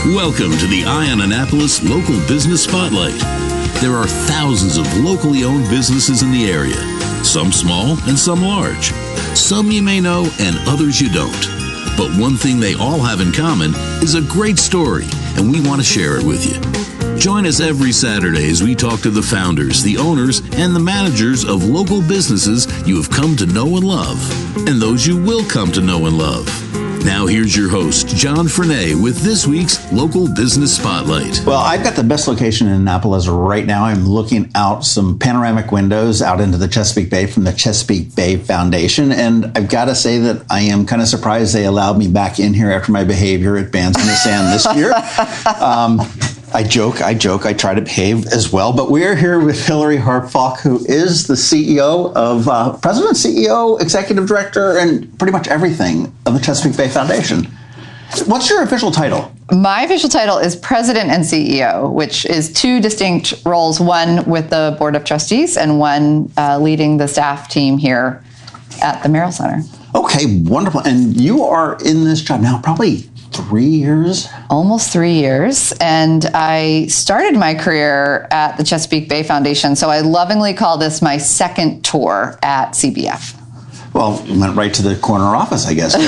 Welcome to the Eye on Annapolis Local Business Spotlight. There are thousands of locally owned businesses in the area, some small and some large. Some you may know and others you don't. But one thing they all have in common is a great story, and we want to share it with you. Join us every Saturday as we talk to the founders, the owners, and the managers of local businesses you have come to know and love, and those you will come to know and love. Now here's your host, John Frenay, with this week's Local Business Spotlight. Well, I've got the best location in Annapolis right now. I'm looking out some panoramic windows out into the Chesapeake Bay from the Chesapeake Bay Foundation. And I've got to say that I am kind of surprised they allowed me back in here after my behavior at Bands in the Sand this year. I joke, I try to behave as well. But we're here with Hilary Harp-Falk, who is the CEO of, President, CEO, Executive Director, and pretty much everything of the Chesapeake Bay Foundation. What's your official title? My official title is President and CEO, which is two distinct roles, one with the Board of Trustees and one leading the staff team here at the Merrill Center. Okay, wonderful. And you are in this job now probably 3 years? Almost 3 years. And I started my career at the Chesapeake Bay Foundation, so I lovingly call this my second tour at CBF. Well, you went right to the corner office, I guess. So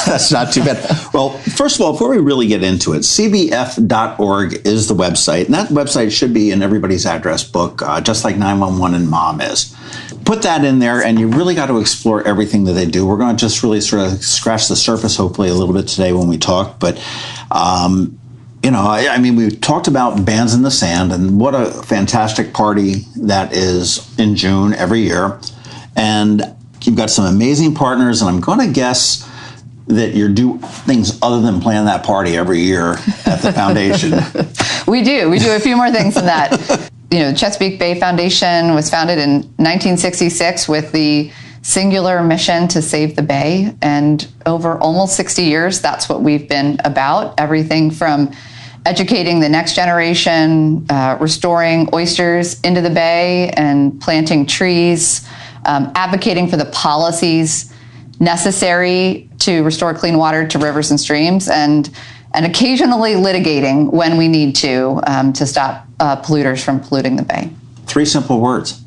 that's not too bad. Well, first of all, before we really get into it, cbf.org is the website, and that website should be in everybody's address book, just like 911 and Mom is. Put that in there, and you really got to explore everything that they do. We're going to just really sort of scratch the surface, hopefully, a little bit today when we talk. But, I mean, we talked about Bands in the Sand, and what a fantastic party that is in June every year. And you've got some amazing partners, and I'm going to guess that you do things other than plan that party every year at the foundation. We do a few more things than that. Chesapeake Bay Foundation was founded in 1966 with the singular mission to save the bay. And over almost 60 years, that's what we've been about. Everything from educating the next generation, restoring oysters into the bay and planting trees, advocating for the policies necessary to restore clean water to rivers and streams, and occasionally litigating when we need to stop polluters from polluting the bay. 3 simple words.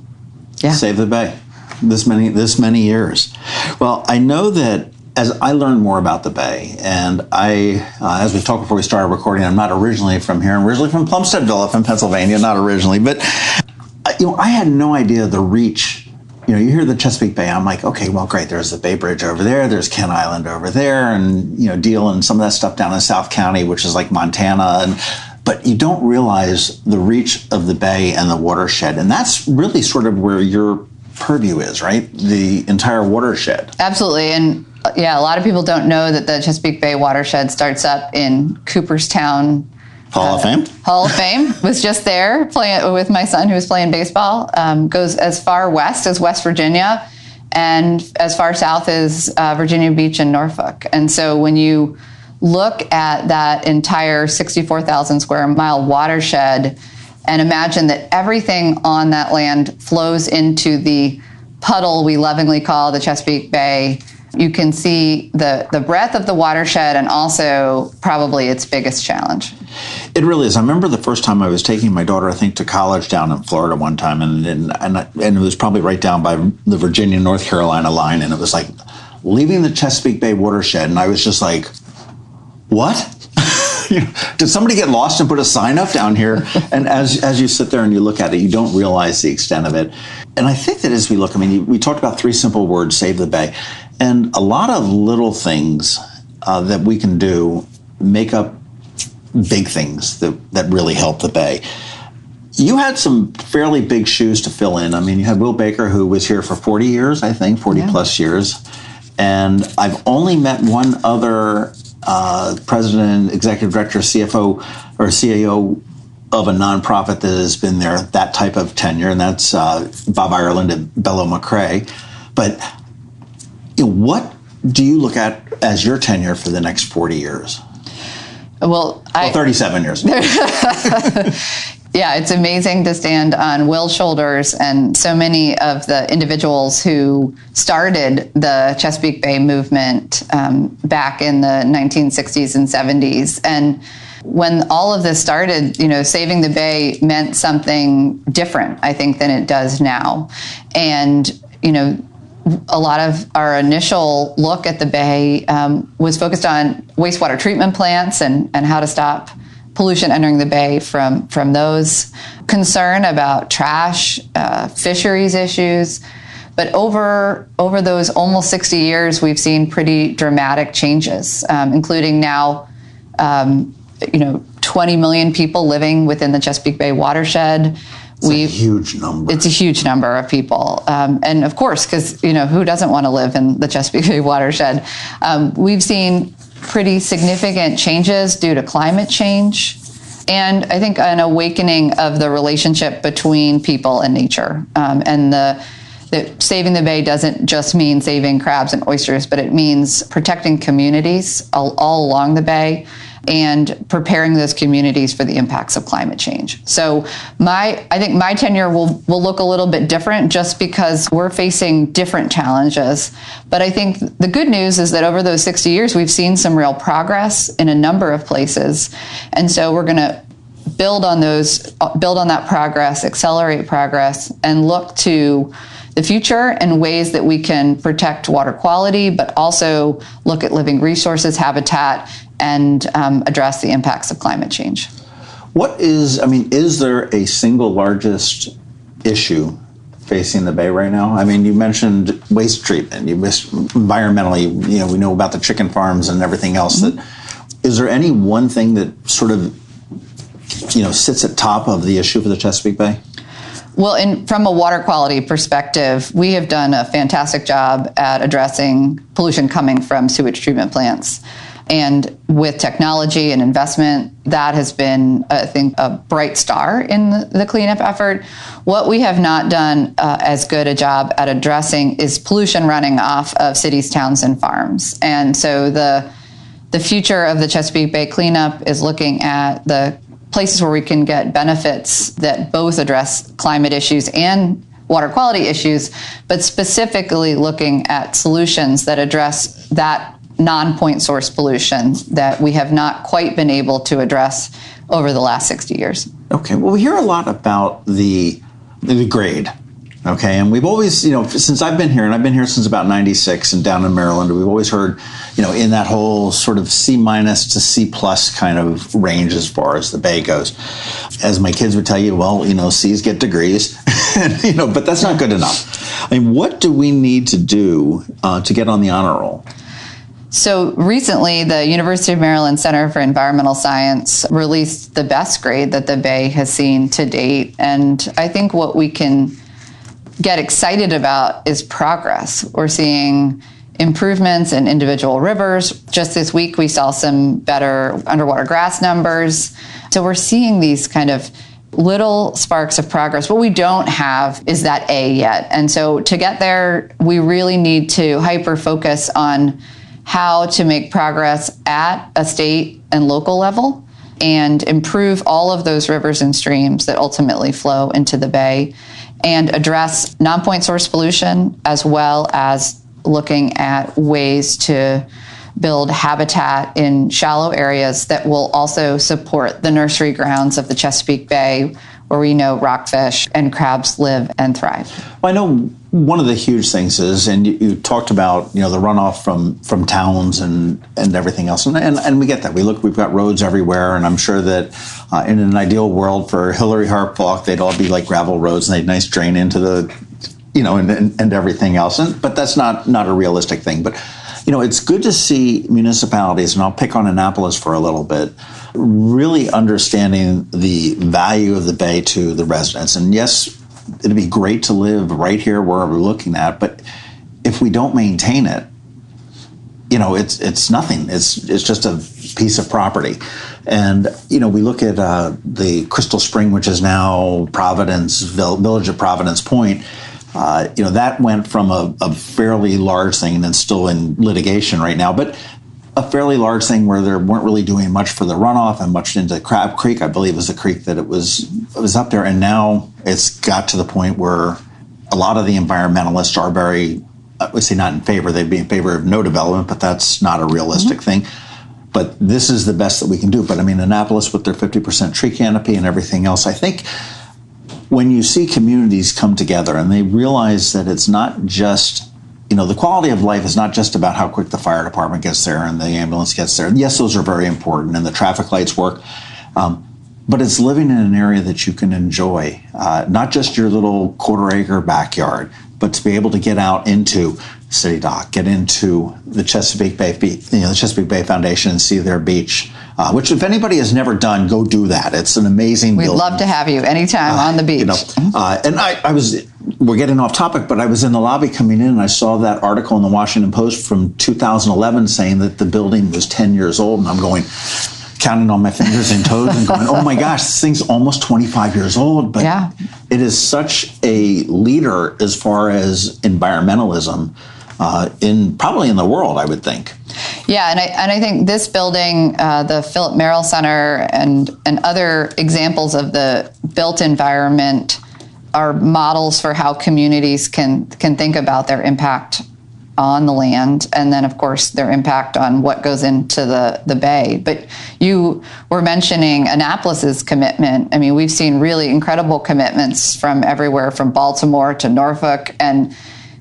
Yeah. Save the bay. This many years. Well, I know that as I learn more about the bay, and as we talked before we started recording, I'm not originally from here. I'm originally from Plumstead Villa, from Pennsylvania, not originally, but I had no idea the reach. You hear the Chesapeake Bay, I'm like, okay, well, great. There's the Bay Bridge over there. There's Kent Island over there, and Deal and some of that stuff down in South County, which is like Montana. But you don't realize the reach of the bay and the watershed, and that's really sort of where your purview is, right? The entire watershed. Absolutely, and yeah, a lot of people don't know that the Chesapeake Bay watershed starts up in Cooperstown. Hall of Fame? Hall of Fame. Was just there playing with my son who was playing baseball. Goes as far west as West Virginia and as far south as Virginia Beach and Norfolk. And so when you look at that entire 64,000 square mile watershed and imagine that everything on that land flows into the puddle we lovingly call the Chesapeake Bay, you can see the breadth of the watershed and also probably its biggest challenge. It really is. I remember the first time I was taking my daughter, I think, to college down in Florida one time, and it was probably right down by the Virginia-North Carolina line, and it was like leaving the Chesapeake Bay watershed, and I was just like, what? Did somebody get lost and put a sign up down here? And as you sit there and you look at it, you don't realize the extent of it. And I think that as we look, we talked about 3 simple words, save the bay. And a lot of little things that we can do make up big things that really help the bay. You had some fairly big shoes to fill in. You had Will Baker, who was here for 40 years, I think, 40 plus years. And I've only met one other president, executive director, CFO, or CAO of a nonprofit that has been there that type of tenure, and that's Bob Ireland at Bello McRae. But what do you look at as your tenure for the next 40 years? Well, 37 years. Yeah, it's amazing to stand on Will's shoulders and so many of the individuals who started the Chesapeake Bay movement back in the 1960s and 70s. And when all of this started, saving the bay meant something different, I think, than it does now. And, a lot of our initial look at the bay was focused on wastewater treatment plants and how to stop pollution entering the bay from those, concern about trash, fisheries issues. But over those almost 60 years, we've seen pretty dramatic changes, including now, 20 million people living within the Chesapeake Bay watershed. It's a huge number. It's a huge number of people. And of course, because, who doesn't want to live in the Chesapeake Bay watershed? We've seen pretty significant changes due to climate change. And I think an awakening of the relationship between people and nature. And that saving the bay doesn't just mean saving crabs and oysters, but it means protecting communities all along the bay and preparing those communities for the impacts of climate change. So I think my tenure will look a little bit different just because we're facing different challenges. But I think the good news is that over those 60 years, we've seen some real progress in a number of places. And so we're going to build on that progress, accelerate progress, and look to the future and ways that we can protect water quality, but also look at living resources, habitat, and address the impacts of climate change. Is there a single largest issue facing the bay right now? You mentioned waste treatment. Environmentally, we know about the chicken farms and everything else. Is there any one thing that sort of, sits at top of the issue for the Chesapeake Bay? Well, from a water quality perspective, we have done a fantastic job at addressing pollution coming from sewage treatment plants. And with technology and investment, that has been, I think, a bright star in the cleanup effort. What we have not done as good a job at addressing is pollution running off of cities, towns, and farms. And so the future of the Chesapeake Bay cleanup is looking at the places where we can get benefits that both address climate issues and water quality issues, but specifically looking at solutions that address that non-point source pollution that we have not quite been able to address over the last 60 years. Okay, well, we hear a lot about the grade, okay? And we've always, since I've been here, and I've been here since about 96 and down in Maryland, we've always heard, in that whole sort of C- to C+ kind of range as far as the bay goes. As my kids would tell you, well, C's get degrees, but that's not good enough. What do we need to do to get on the honor roll? So recently, the University of Maryland Center for Environmental Science released the best grade that the Bay has seen to date. And I think what we can get excited about is progress. We're seeing improvements in individual rivers. Just this week, we saw some better underwater grass numbers. So we're seeing these kind of little sparks of progress. What we don't have is that A yet. And so to get there, we really need to hyper-focus on how to make progress at a state and local level and improve all of those rivers and streams that ultimately flow into the bay and address non-point source pollution, as well as looking at ways to build habitat in shallow areas that will also support the nursery grounds of the Chesapeake Bay, where we know rockfish and crabs live and thrive. Well, I know one of the huge things is, and you talked about, the runoff from towns and everything else, and we get that. We've got roads everywhere, and I'm sure that in an ideal world for Hilary Harp-Falk, they'd all be like gravel roads, and they'd nice drain into the, and everything else. But that's not a realistic thing. But it's good to see municipalities, and I'll pick on Annapolis for a little bit, really understanding the value of the bay to the residents. And yes, it'd be great to live right here where we're looking at, but if we don't maintain it, it's nothing. It's just a piece of property. And, we look at the Crystal Spring, which is now Village of Providence Point. That went from a fairly large thing, and it's still in litigation right now, but a fairly large thing where they weren't really doing much for the runoff and much into Crab Creek, I believe was the creek that it was up there. And now it's got to the point where a lot of the environmentalists are very, I would say not in favor, they'd be in favor of no development, but that's not a realistic thing. but this is the best that we can do. But I mean, Annapolis with their 50% tree canopy and everything else, I think when you see communities come together and they realize that it's not just, the quality of life is not just about how quick the fire department gets there and the ambulance gets there. Yes, those are very important, and the traffic lights work. But it's living in an area that you can enjoy, not just your little quarter-acre backyard, but to be able to get out into City Dock, get into the Chesapeake Bay, the Chesapeake Bay Foundation, and see their beach. Which, if anybody has never done, go do that. It's an amazing building. We'd love to have you anytime on the beach. And we're getting off topic, but I was in the lobby coming in, and I saw that article in the Washington Post from 2011 saying that the building was 10 years old, and I'm going, counting on my fingers and toes and going, oh my gosh, this thing's almost 25 years old. But it is such a leader as far as environmentalism probably in the world, I would think. Yeah, and I think this building, the Philip Merrill Center, and other examples of the built environment are models for how communities can think about their impact on the land, and then, of course, their impact on what goes into the bay. But you were mentioning Annapolis's commitment. I mean, we've seen really incredible commitments from everywhere, from Baltimore to Norfolk, and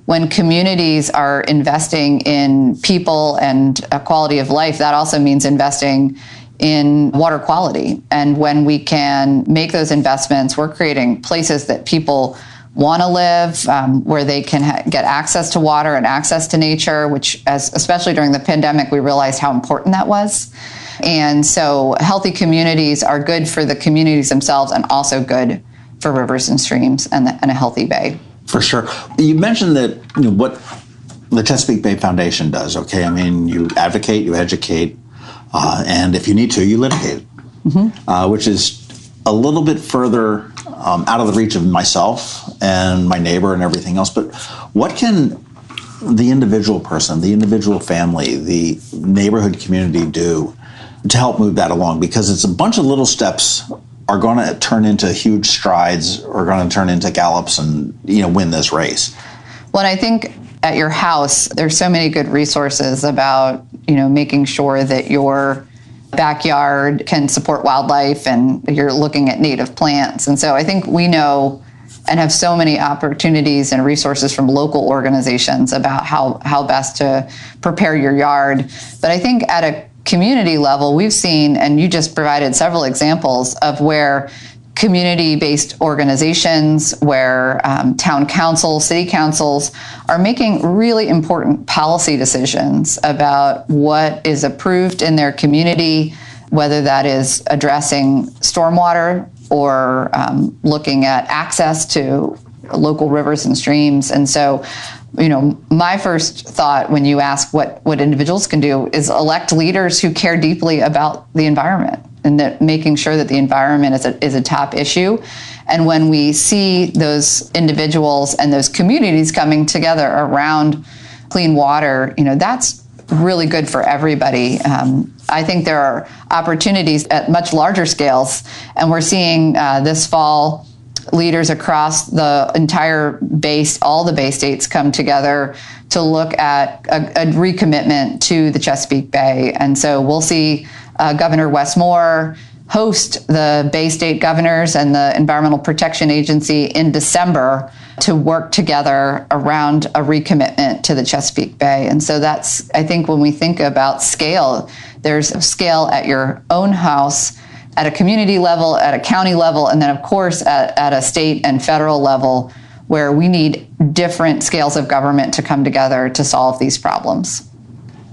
when communities are investing in people and a quality of life, that also means investing in water quality. And when we can make those investments, we're creating places that people want to live, where they can get access to water and access to nature, which, especially during the pandemic, we realized how important that was. And so healthy communities are good for the communities themselves and also good for rivers and streams and a healthy bay. For sure. You mentioned that what the Chesapeake Bay Foundation does, okay? I mean, you advocate, you educate, and if you need to, you litigate, which is a little bit further out of the reach of myself and my neighbor and everything else. But what can the individual person, the individual family, the neighborhood community do to help move that along? Because it's a bunch of little steps are going to turn into huge strides, or going to turn into gallops and, win this race. Well, I think at your house, there's so many good resources about, making sure that your backyard can support wildlife and you're looking at native plants. And so I think we know and have so many opportunities and resources from local organizations about how best to prepare your yard. But I think at a community level, we've seen, and you just provided several examples of where community-based organizations, where town councils, city councils are making really important policy decisions about what is approved in their community, whether that is addressing stormwater or looking at access to local rivers and streams. And so, my first thought when you ask what individuals can do is elect leaders who care deeply about the environment, and that making sure that the environment is a top issue. And when we see those individuals and those communities coming together around clean water, that's really good for everybody. I think there are opportunities at much larger scales, and we're seeing this fall leaders across the entire base, all the Bay States, come together to look at a recommitment to the Chesapeake Bay. And so we'll see Governor Wes Moore host the Bay State governors and the Environmental Protection Agency in December to work together around a recommitment to the Chesapeake Bay. And so that's, I think, when we think about scale, there's a scale at your own house, at a community level, at a county level, and then, of course, at a state and federal level, where we need different scales of government to come together to solve these problems.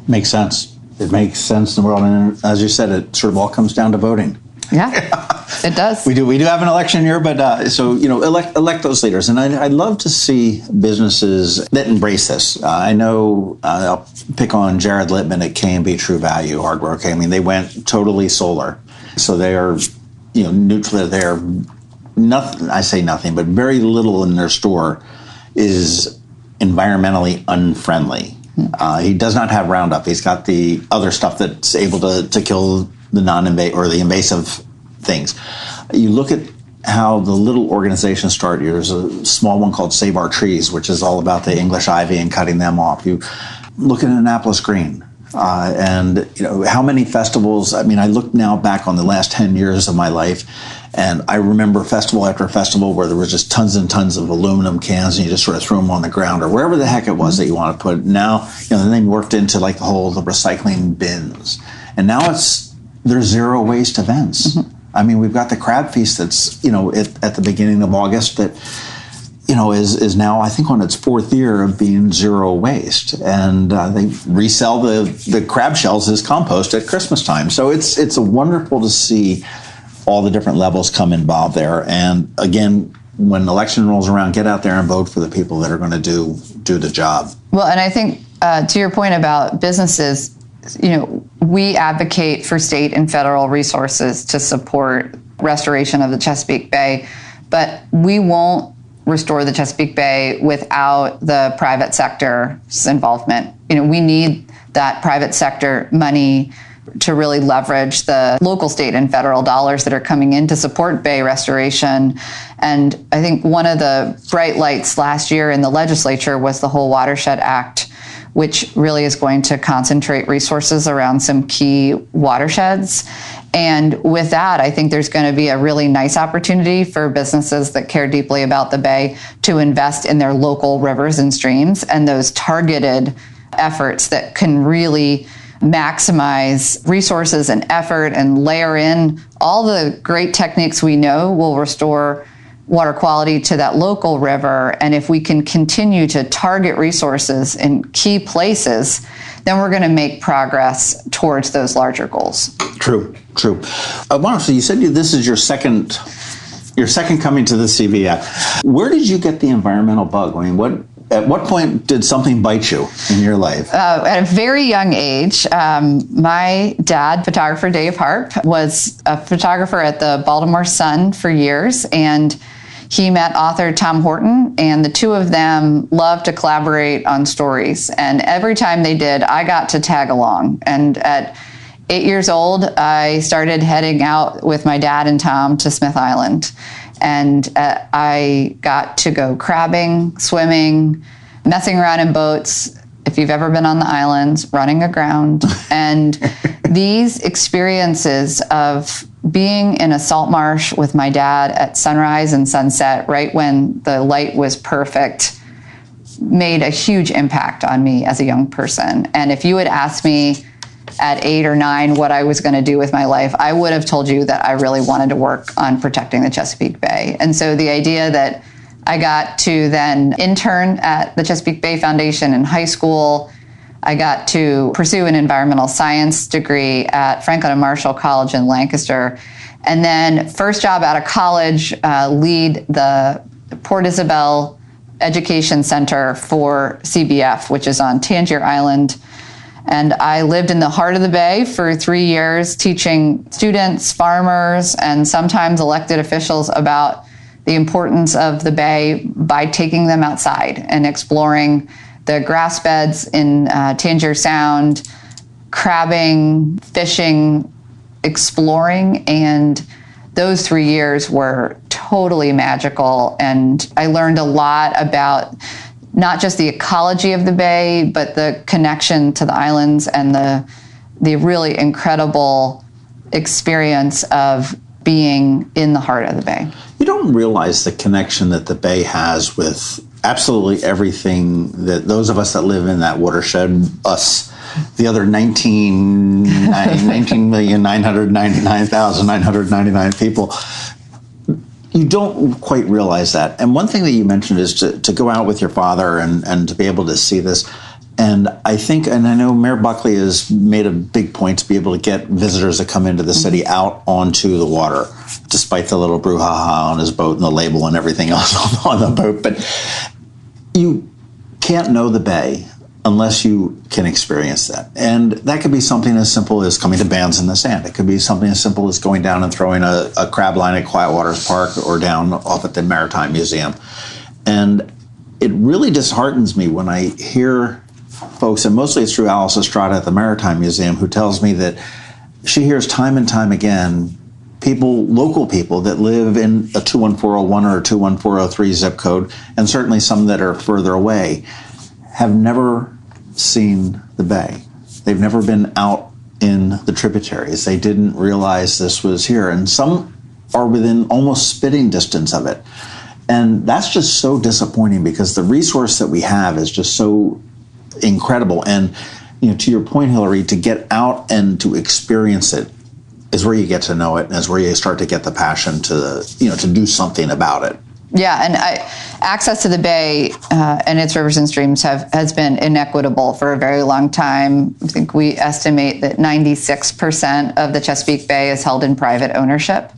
Makes sense. It makes sense in the world. And as you said, it sort of all comes down to voting. Yeah, it does. We do have an election year, but elect those leaders. And I'd love to see businesses that embrace this. I know I'll pick on Jared Littman at K&B True Value Hardware. Okay, I mean, they went totally solar. So they are, neutral. They're nothing. I say nothing, but very little in their store is environmentally unfriendly. He does not have Roundup. He's got the other stuff that's able to kill the non-invasive or the invasive things. You look at how the little organizations start. There's a small one called Save Our Trees, which is all about the English ivy and cutting them off. You look at Annapolis Green. And, how many festivals, I mean, I look now back on the last 10 years of my life, and I remember festival after festival where there was just tons and tons of aluminum cans, and you just sort of threw them on the ground or wherever the heck it was that you want to put. Now, then they worked into like the recycling bins. And now there's zero waste events. Mm-hmm. I mean, we've got the crab feast that's, at the beginning of August that, is now, I think, on its 4th year of being zero waste. And they resell the crab shells as compost at Christmas time. So it's wonderful to see all the different levels come involved there. And again, when election rolls around, get out there and vote for the people that are going to do the job. Well, and I think to your point about businesses, we advocate for state and federal resources to support restoration of the Chesapeake Bay, but we won't restore the Chesapeake Bay without the private sector's involvement. We need that private sector money to really leverage the local, state, and federal dollars that are coming in to support Bay restoration. And I think one of the bright lights last year in the legislature was the whole Watershed Act, which really is going to concentrate resources around some key watersheds. And with that, I think there's going to be a really nice opportunity for businesses that care deeply about the Bay to invest in their local rivers and streams, and those targeted efforts that can really maximize resources and effort and layer in all the great techniques we know will restore water quality to that local river. And if we can continue to target resources in key places, then we're going to make progress towards those larger goals. True. So you said this is your second coming to the CVF. Where did you get the environmental bug? I mean, at what point did something bite you in your life? At a very young age, my dad, photographer Dave Harp, was a photographer at the Baltimore Sun for years, and he met author Tom Horton, and the two of them loved to collaborate on stories. And every time they did, I got to tag along. And at 8 years old, I started heading out with my dad and Tom to Smith Island. And I got to go crabbing, swimming, messing around in boats. If you've ever been on the islands, running aground. And these experiences of being in a salt marsh with my dad at sunrise and sunset, right when the light was perfect, made a huge impact on me as a young person. And if you had asked me at 8 or 9 what I was going to do with my life, I would have told you that I really wanted to work on protecting the Chesapeake Bay. And so the idea that I got to then intern at the Chesapeake Bay Foundation in high school, I got to pursue an environmental science degree at Franklin and Marshall College in Lancaster, and then first job out of college, lead the Port Isabel Education Center for CBF, which is on Tangier Island. And I lived in the heart of the Bay for 3 years, teaching students, farmers, and sometimes elected officials about the importance of the Bay by taking them outside and exploring the grass beds in Tangier Sound, crabbing, fishing, exploring. And those 3 years were totally magical. And I learned a lot about not just the ecology of the Bay, but the connection to the islands and the really incredible experience of being in the heart of the Bay. You don't realize the connection that the Bay has with absolutely everything that those of us that live in that watershed, us, the other 19,999,999 people. You don't quite realize that. And one thing that you mentioned is to go out with your father and to be able to see this. And I think, and I know Mayor Buckley has made a big point to be able to get visitors that come into the city out onto the water, despite the little brouhaha on his boat and the label and everything else on the boat. But you can't know the Bay unless you can experience that. And that could be something as simple as coming to Bands in the Sand. It could be something as simple as going down and throwing a crab line at Quiet Waters Park or down off at the Maritime Museum. And it really disheartens me when I hear folks, and mostly it's through Alice Estrada at the Maritime Museum, who tells me that she hears time and time again local people that live in a 21401 or a 21403 zip code, and certainly some that are further away, have never seen the Bay. They've never been out in the tributaries. They didn't realize this was here. And some are within almost spitting distance of it. And that's just so disappointing because the resource that we have is just so incredible. And, to your point, Hilary, to get out and to experience it is where you get to know it, and is where you start to get the passion to do something about it. Yeah, and access to the bay and its rivers and streams has been inequitable for a very long time. I think we estimate that 96% of the Chesapeake Bay is held in private ownership,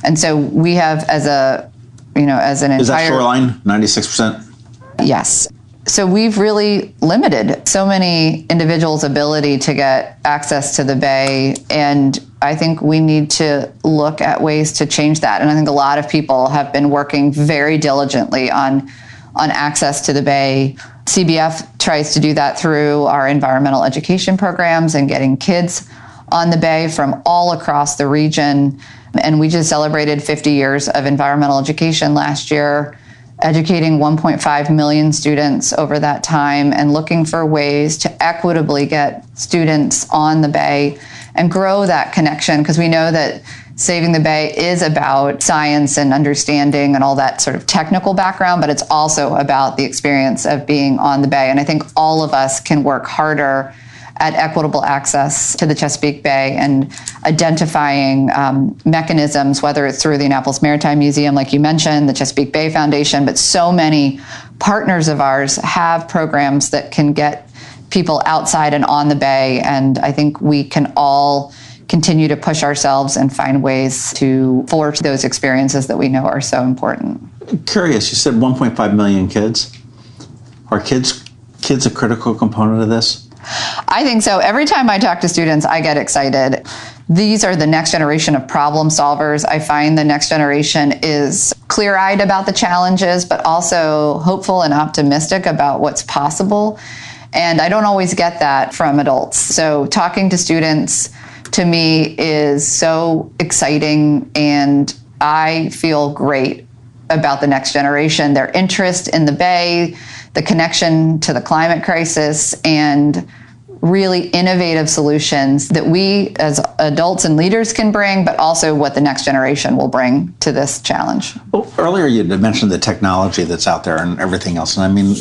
and so we have as an entire... Is that shoreline, 96%? Yes. So we've really limited so many individuals' ability to get access to the bay, and I think we need to look at ways to change that. And I think a lot of people have been working very diligently on access to the bay. CBF tries to do that through our environmental education programs and getting kids on the bay from all across the region. And we just celebrated 50 years of environmental education last year, educating 1.5 million students over that time and looking for ways to equitably get students on the bay and grow that connection, because we know that saving the bay is about science and understanding and all that sort of technical background, but it's also about the experience of being on the bay. And I think all of us can work harder at equitable access to the Chesapeake Bay and identifying mechanisms, whether it's through the Annapolis Maritime Museum, like you mentioned, the Chesapeake Bay Foundation, but so many partners of ours have programs that can get people outside and on the bay. And I think we can all continue to push ourselves and find ways to forge those experiences that we know are so important. Curious, you said 1.5 million kids. Are kids a critical component of this? I think so. Every time I talk to students, I get excited. These are the next generation of problem solvers. I find the next generation is clear-eyed about the challenges, but also hopeful and optimistic about what's possible. And I don't always get that from adults. So talking to students, to me, is so exciting, and I feel great about the next generation, their interest in the bay, the connection to the climate crisis, and really innovative solutions that we as adults and leaders can bring, but also what the next generation will bring to this challenge. Well, earlier you had mentioned the technology that's out there and everything else. And I mean,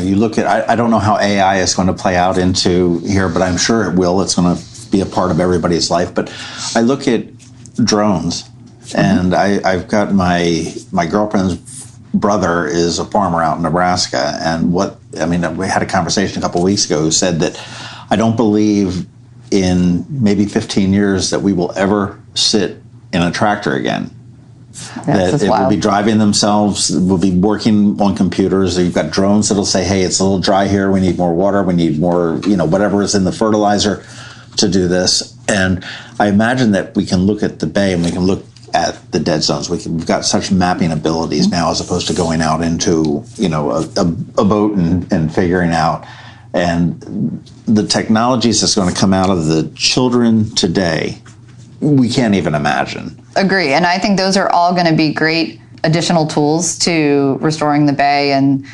you look at, I don't know how AI is going to play out into here, but I'm sure it will. It's going to be a part of everybody's life. But I look at drones, and I've got my girlfriend's brother is a farmer out in Nebraska, and we had a conversation a couple of weeks ago who said that I don't believe in maybe 15 years that we will ever sit in a tractor again. That it will be driving themselves, will be working on computers. You've got drones that'll say, hey, it's a little dry here, we need more water, we need more, whatever is in the fertilizer to do this. And I imagine that we can look at the bay and we can look at the dead zones. We've got such mapping abilities now, as opposed to going out into a boat and figuring out. And the technologies that's going to come out of the children today, we can't even imagine. Agree, and I think those are all going to be great additional tools to restoring the bay. And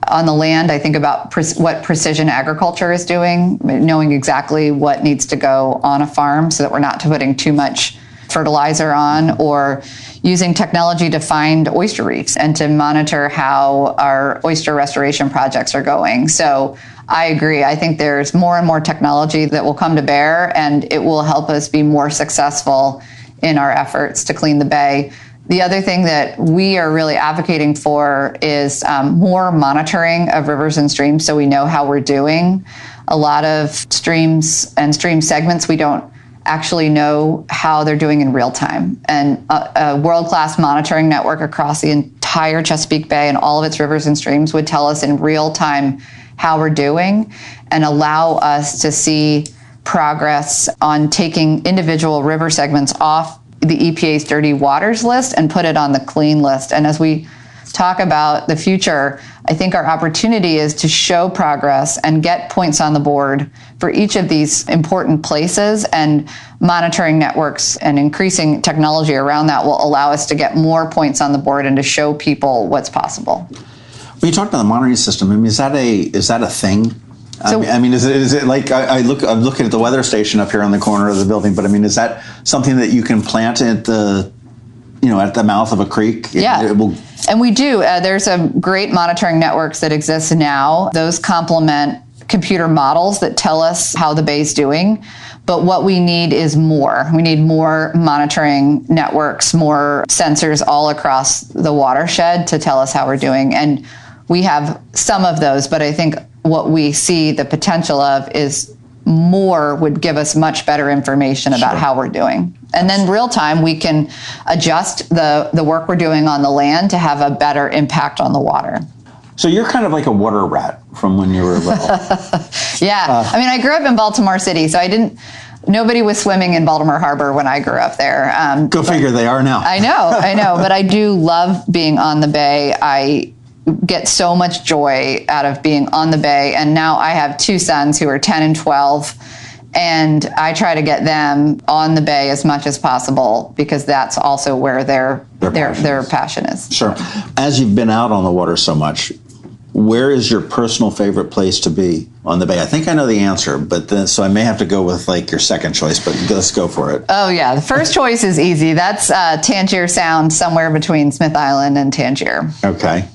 on the land, I think about what precision agriculture is doing, knowing exactly what needs to go on a farm so that we're not putting too much fertilizer on, or using technology to find oyster reefs and to monitor how our oyster restoration projects are going. So I agree. I think there's more and more technology that will come to bear, and it will help us be more successful in our efforts to clean the bay. The other thing that we are really advocating for is more monitoring of rivers and streams, so we know how we're doing. A lot of streams and stream segments, we don't actually know how they're doing in real time. And a world-class monitoring network across the entire Chesapeake Bay and all of its rivers and streams would tell us in real time how we're doing and allow us to see progress on taking individual river segments off the EPA's dirty waters list and put it on the clean list. And as we talk about the future, I think our opportunity is to show progress and get points on the board for each of these important places, and monitoring networks and increasing technology around that will allow us to get more points on the board and to show people what's possible. When you talk about the monitoring system, I mean, is that a thing So, I mean, is it like I'm looking at the weather station up here on the corner of the building, but I mean, is that something that you can plant at the mouth of a creek? Yeah. And we do. There's a great monitoring networks that exist now. Those complement computer models that tell us how the bay's doing. But what we need is more. We need more monitoring networks, more sensors all across the watershed to tell us how we're doing. And we have some of those, but I think what we see the potential of is more would give us much better information about how we're doing. And then real time, we can adjust the work we're doing on the land to have a better impact on the water. So you're kind of like a water rat from when you were little. Yeah. I mean, I grew up in Baltimore City, so nobody was swimming in Baltimore Harbor when I grew up there. Go figure, they are now. I know. But I do love being on the bay. I get so much joy out of being on the bay. And now I have two sons who are 10 and 12. And I try to get them on the bay as much as possible because that's also where their passion is. Sure. As you've been out on the water so much, where is your personal favorite place to be on the bay? I think I know the answer, so I may have to go with like your second choice, but let's go for it. Oh yeah, the first choice is easy. That's Tangier Sound, somewhere between Smith Island and Tangier. Okay.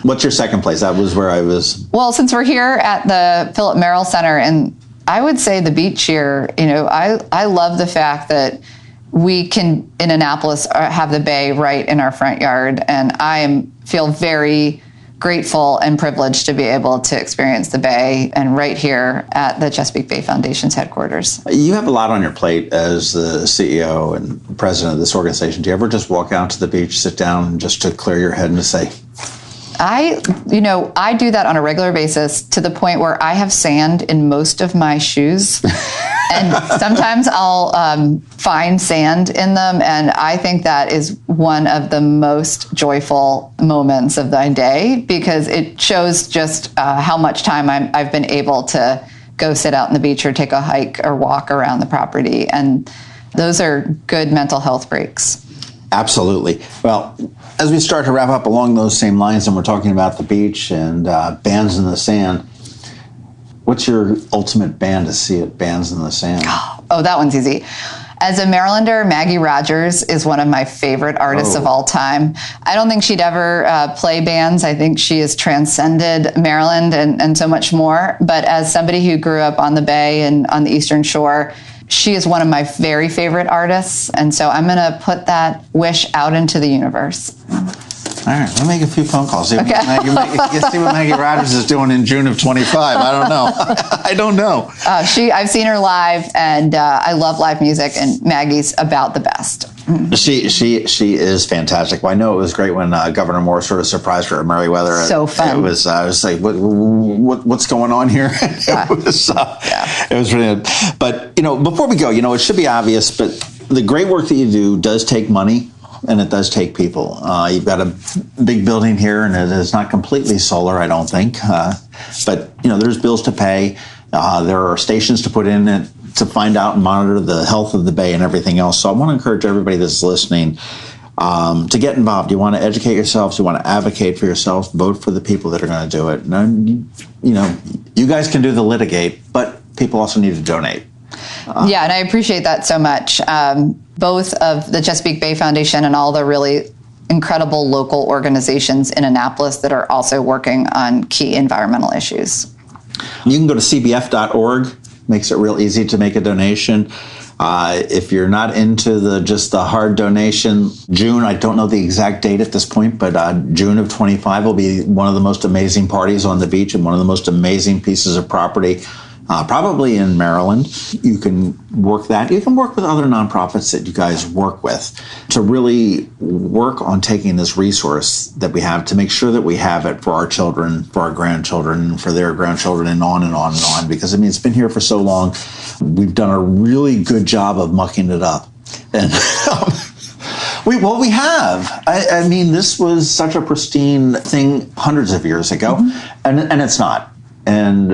What's your second place? That was where I was. Well, since we're here at the Philip Merrill Center, and I would say the beach here, I love the fact that we can, in Annapolis, have the bay right in our front yard. And I feel very grateful and privileged to be able to experience the bay and right here at the Chesapeake Bay Foundation's headquarters. You have a lot on your plate as the CEO and president of this organization. Do you ever just walk out to the beach, sit down just to clear your head and to say, I do that on a regular basis to the point where I have sand in most of my shoes. And sometimes I'll find sand in them. And I think that is one of the most joyful moments of the day because it shows just how much time I've been able to go sit out on the beach or take a hike or walk around the property. And those are good mental health breaks. Absolutely. Well, as we start to wrap up along those same lines, and we're talking about the beach and bands in the sand, what's your ultimate band to see at Bands in the Sand? Oh, that one's easy. As a Marylander, Maggie Rogers is one of my favorite artists of all time. I don't think she'd ever play bands. I think she has transcended Maryland and so much more. But as somebody who grew up on the Bay and on the Eastern Shore, she is one of my very favorite artists, and so I'm going to put that wish out into the universe. All right, let me make a few phone calls. See what Maggie Rogers is doing in June of 25. I don't know. I don't know. I've seen her live, and I love live music, and Maggie's about the best. She is fantastic. Well, I know it was great when Governor Moore sort of surprised her at Merriweather. So fun. It was. I was like, what's going on here? It was brilliant. But before we go, it should be obvious, but the great work that you do does take money. And it does take people. You've got a big building here, and it is not completely solar, I don't think. But there's bills to pay. There are stations to put in it to find out and monitor the health of the bay and everything else. So I want to encourage everybody that's listening to get involved. You want to educate yourselves. You want to advocate for yourself. Vote for the people that are going to do it. And, you guys can do the litigate, but people also need to donate. And I appreciate that so much. Both of the Chesapeake Bay Foundation and all the really incredible local organizations in Annapolis that are also working on key environmental issues. You can go to cbf.org. Makes it real easy to make a donation. If you're not into the hard donation, June, I don't know the exact date at this point, but June of 25 will be one of the most amazing parties on the beach and one of the most amazing pieces of property probably in Maryland. You can work that. You can work with other nonprofits that you guys work with to really work on taking this resource that we have to make sure that we have it for our children, for our grandchildren, for their grandchildren, and on and on and on. Because, it's been here for so long. We've done a really good job of mucking it up. And we have. I mean, this was such a pristine thing hundreds of years ago, and it's not. And,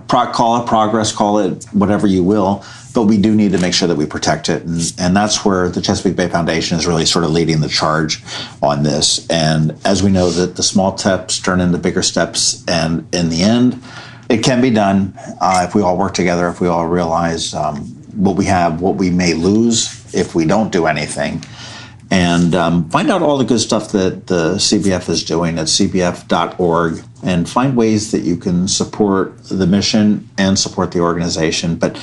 call it progress, call it whatever you will, but we do need to make sure that we protect it. And that's where the Chesapeake Bay Foundation is really sort of leading the charge on this. And as we know that the small steps turn into bigger steps, and in the end, It can be done if we all work together, if we all realize what we have, what we may lose if we don't do anything. And find out all the good stuff that the CBF is doing at cbf.org, and find ways that you can support the mission and support the organization. But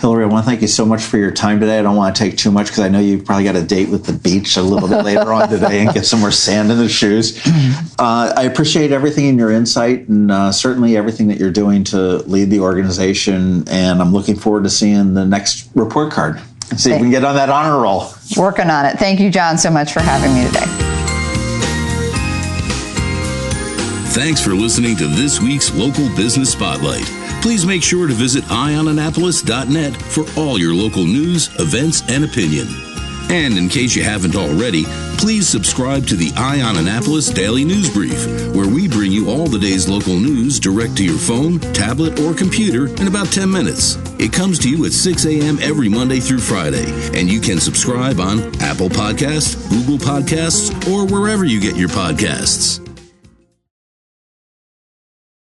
Hilary, I want to thank you so much for your time today. I don't want to take too much because I know you've probably got a date with the beach a little bit later on today and get some more sand in the shoes. I appreciate everything in your insight, and certainly everything that you're doing to lead the organization. And I'm looking forward to seeing the next report card and see if we can get on that honor roll. Working on it. Thank you, John, so much for having me today. Thanks for listening to this week's Local Business Spotlight. Please make sure to visit eyeonannapolis.net for all your local news, events, and opinion. And in case you haven't already, please subscribe to the Eye on Annapolis Daily News Brief, where we bring you all the day's local news direct to your phone, tablet, or computer in about 10 minutes. It comes to you at 6 a.m. every Monday through Friday, and you can subscribe on Apple Podcasts, Google Podcasts, or wherever you get your podcasts.